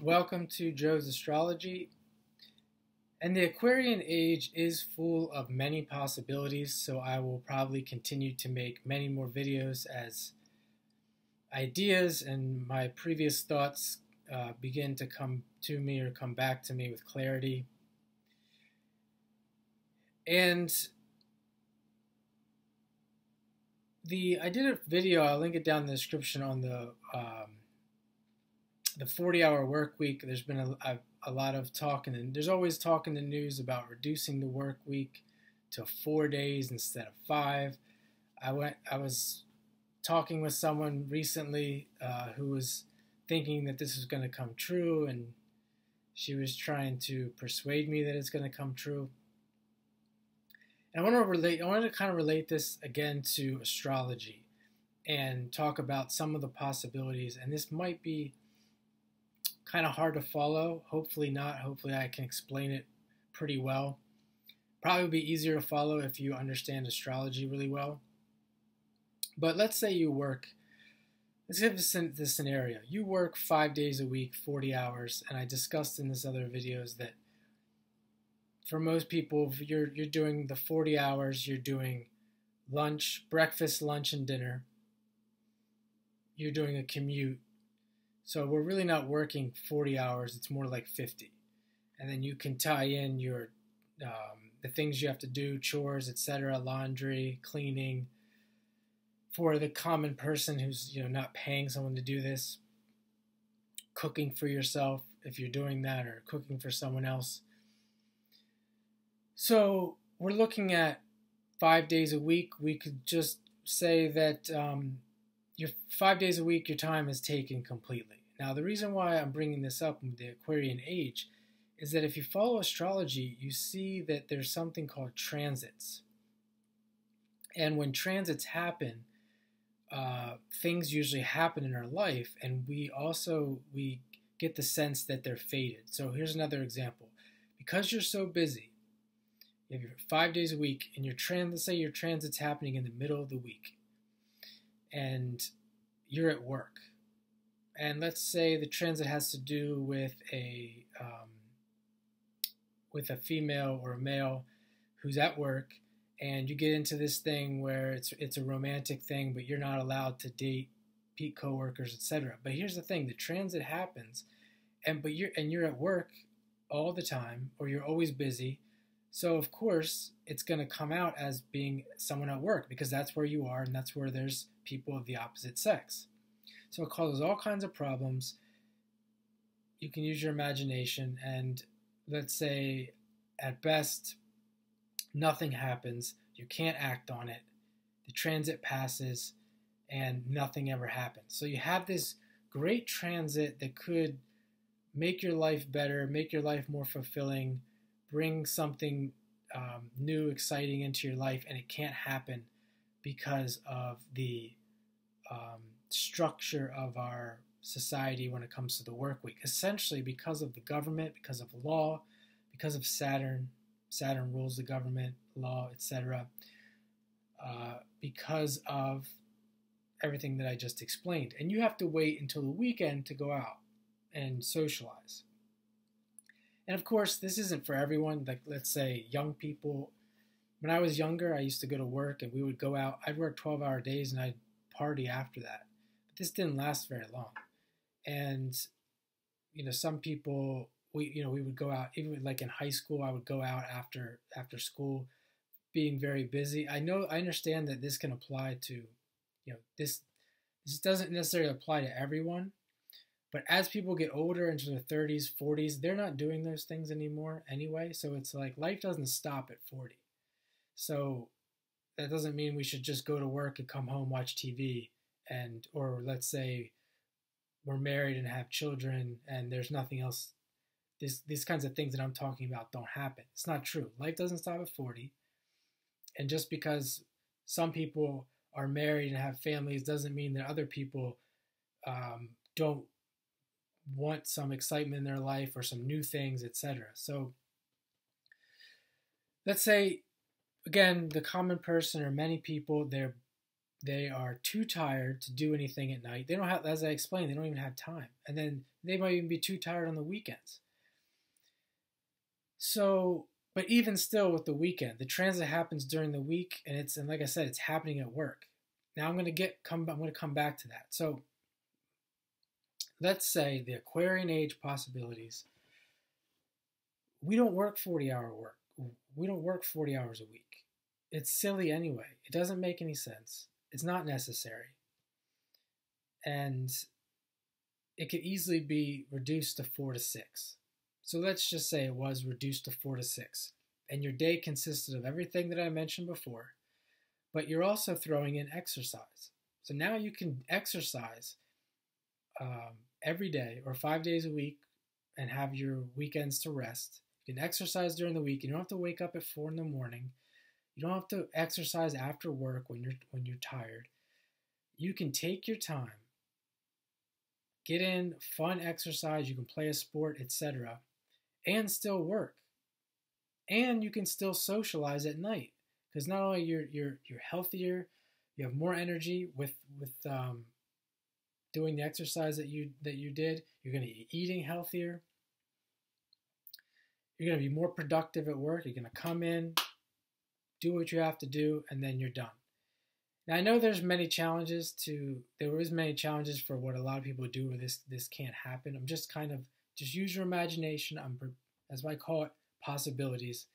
Welcome to Joe's Astrology. And the Aquarian age is full of many possibilities, so I will probably continue to make many more videos as ideas and my previous thoughts begin to come to me or come back to me with clarity. And I did a video, I'll link it down in the description, on the 40-hour work week. There's been a lot of talk, and there's always talk in the news about reducing the work week to 4 days instead of 5. I was talking with someone recently who was thinking that this was going to come true, and she was trying to persuade me that it's going to come true. And I want to kind of relate this again to astrology and talk about some of the possibilities. And this might be kind of hard to follow. Hopefully not. Hopefully I can explain it pretty well. Probably be easier to follow if you understand astrology really well. But let's say you work, let's give this scenario. You work 5 days a week, 40 hours, and I discussed in this other videos that for most people, if you're doing the 40 hours, you're doing lunch, breakfast, lunch, and dinner. You're doing a commute. So we're really not working 40 hours. It's more like 50. And then you can tie in your the things you have to do, chores, etc., laundry, cleaning. For the common person who's not paying someone to do this, cooking for yourself if you're doing that, or cooking for someone else. So we're looking at 5 days a week. We could just say that your 5 days a week, your time is taken completely. Now, the reason why I'm bringing this up with the Aquarian age is that if you follow astrology, you see that there's something called transits. And when transits happen, things usually happen in our life, and we get the sense that they're fated. So here's another example. Because you're so busy, you have your 5 days a week, and let's say your transit's happening in the middle of the week, and you're at work. And let's say the transit has to do with a female or a male who's at work, and you get into this thing where it's a romantic thing, but you're not allowed to date coworkers, etc. But here's the thing: the transit happens, and you're at work all the time, or you're always busy. So of course it's going to come out as being someone at work, because that's where you are, and that's where there's people of the opposite sex. So it causes all kinds of problems. You can use your imagination, and let's say at best nothing happens. You can't act on it. The transit passes and nothing ever happens. So you have this great transit that could make your life better, make your life more fulfilling, bring something new, exciting into your life, and it can't happen because of the structure of our society when it comes to the work week. Essentially because of the government, because of law, because of Saturn rules the government, law, etc., because of everything that I just explained. And you have to wait until the weekend to go out and socialize. And of course, this isn't for everyone. Like, let's say young people. When I was younger, I used to go to work, and we would go out. I'd work 12-hour days, and I'd party after that. But this didn't last very long. And some people, we would go out. Even like in high school, I would go out after school, being very busy. I understand that this can apply to, this doesn't necessarily apply to everyone. But as people get older, into their 30s, 40s, they're not doing those things anymore anyway. So it's like life doesn't stop at 40. So that doesn't mean we should just go to work and come home, watch TV, or let's say we're married and have children and there's nothing else. These kinds of things that I'm talking about don't happen. It's not true. Life doesn't stop at 40. And just because some people are married and have families doesn't mean that other people don't want some excitement in their life or some new things, etc. So let's say, again, the common person or many people, they're They are too tired to do anything at night. They don't have, as I explained, they don't even have time. And then they might even be too tired on the weekends. So, but even still with the weekend, the transit happens during the week, and like I said, it's happening at work. Now I'm going to come back to that. So, let's say the Aquarian Age Possibilities. We don't work 40-hour work. We don't work 40 hours a week. It's silly anyway. It doesn't make any sense. It's not necessary. And it could easily be reduced to 4 to 6. So let's just say it was reduced to 4 to 6. And your day consisted of everything that I mentioned before, but you're also throwing in exercise. So now you can exercise every day or 5 days a week and have your weekends to rest. You can exercise during the week. You don't have to wake up at 4 in the morning. You don't have to exercise after work when you're tired. You can take your time, get in fun exercise. You can play a sport, etc., and still work. And you can still socialize at night, because not only you're healthier, you have more energy with doing the exercise that you did. You're going to be eating healthier. You're going to be more productive at work. You're going to come in, do what you have to do, and then you're done. Now I know there is many challenges for what a lot of people do where this can't happen. I'm just just use your imagination. As I call it, possibilities.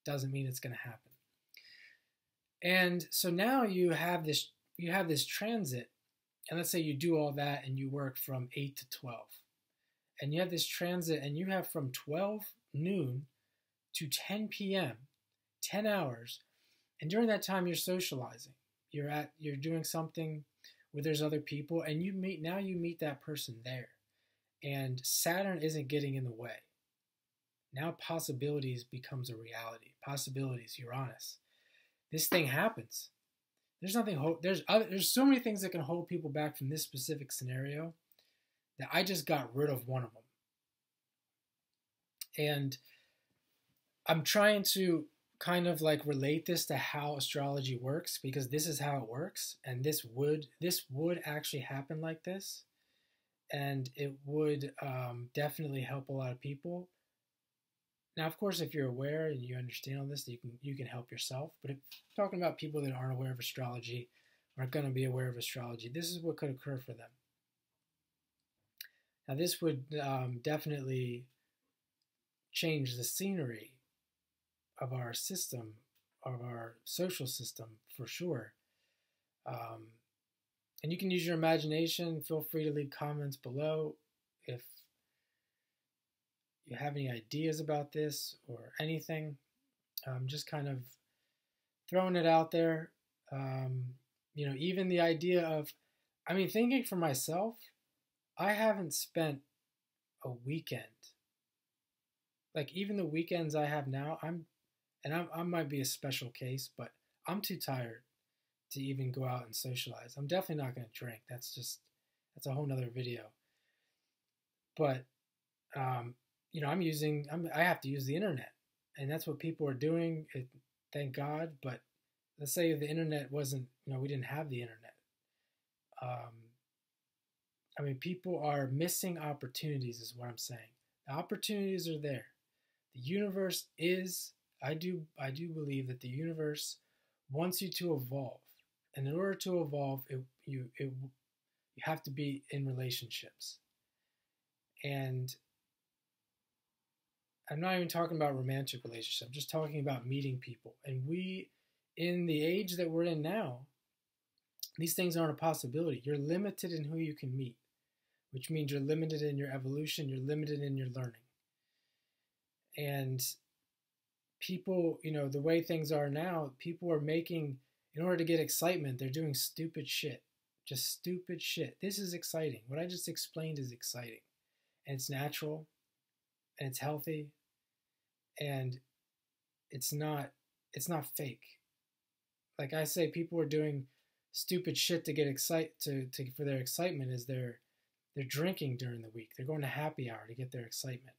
Doesn't mean it's going to happen. And so now you have this transit, and let's say you do all that and you work from 8 to 12. And you have this transit and you have from 12 noon to 10 p.m., 10 hours. And during that time you're socializing. You're doing something where there's other people, and you meet that person there. And Saturn isn't getting in the way. Now possibilities becomes a reality. Possibilities, Uranus. This thing happens. There's so many things that can hold people back from this specific scenario that I just got rid of one of them. And I'm trying to kind of like relate this to how astrology works, because this is how it works, and this would actually happen like this, and it would definitely help a lot of people. Now, of course, if you're aware and you understand all this, you can help yourself. But if you're talking about people that aren't aware of astrology, aren't going to be aware of astrology, this is what could occur for them. Now, this would definitely change the scenery of our system, of our social system, for sure. And you can use your imagination. Feel free to leave comments below if you have any ideas about this or anything. Just kind of throwing it out there. Even the idea of, thinking for myself, I haven't spent a weekend. Like even the weekends I have now, I might be a special case, but I'm too tired to even go out and socialize. I'm definitely not going to drink. That's a whole nother video. But, I have to use the internet, and that's what people are doing. Thank God. But let's say the internet wasn't, we didn't have the internet. People are missing opportunities is what I'm saying. The opportunities are there. The universe is, I do believe that the universe wants you to evolve. And in order to evolve, you have to be in relationships. And I'm not even talking about romantic relationships. I'm just talking about meeting people. And in the age that we're in now, these things aren't a possibility. You're limited in who you can meet, which means you're limited in your evolution. You're limited in your learning. And people, the way things are now, people are making, in order to get excitement, they're doing stupid shit. Just stupid shit. This is exciting. What I just explained is exciting. And it's natural. And it's healthy. And it's not fake. Like I say, people are doing stupid shit to get for their excitement. Is they're drinking during the week. They're going to happy hour to get their excitement.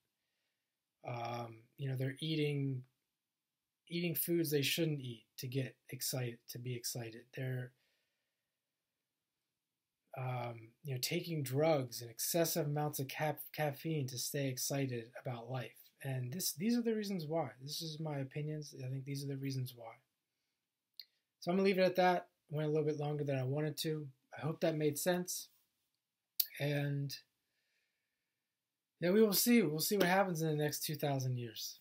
They're eating foods they shouldn't eat to get excited, to be excited. taking drugs and excessive amounts of caffeine to stay excited about life. And these are the reasons why. This is my opinions. I think these are the reasons why. So I'm going to leave it at that. Went a little bit longer than I wanted to. I hope that made sense. And we will see. We'll see what happens in the next 2,000 years.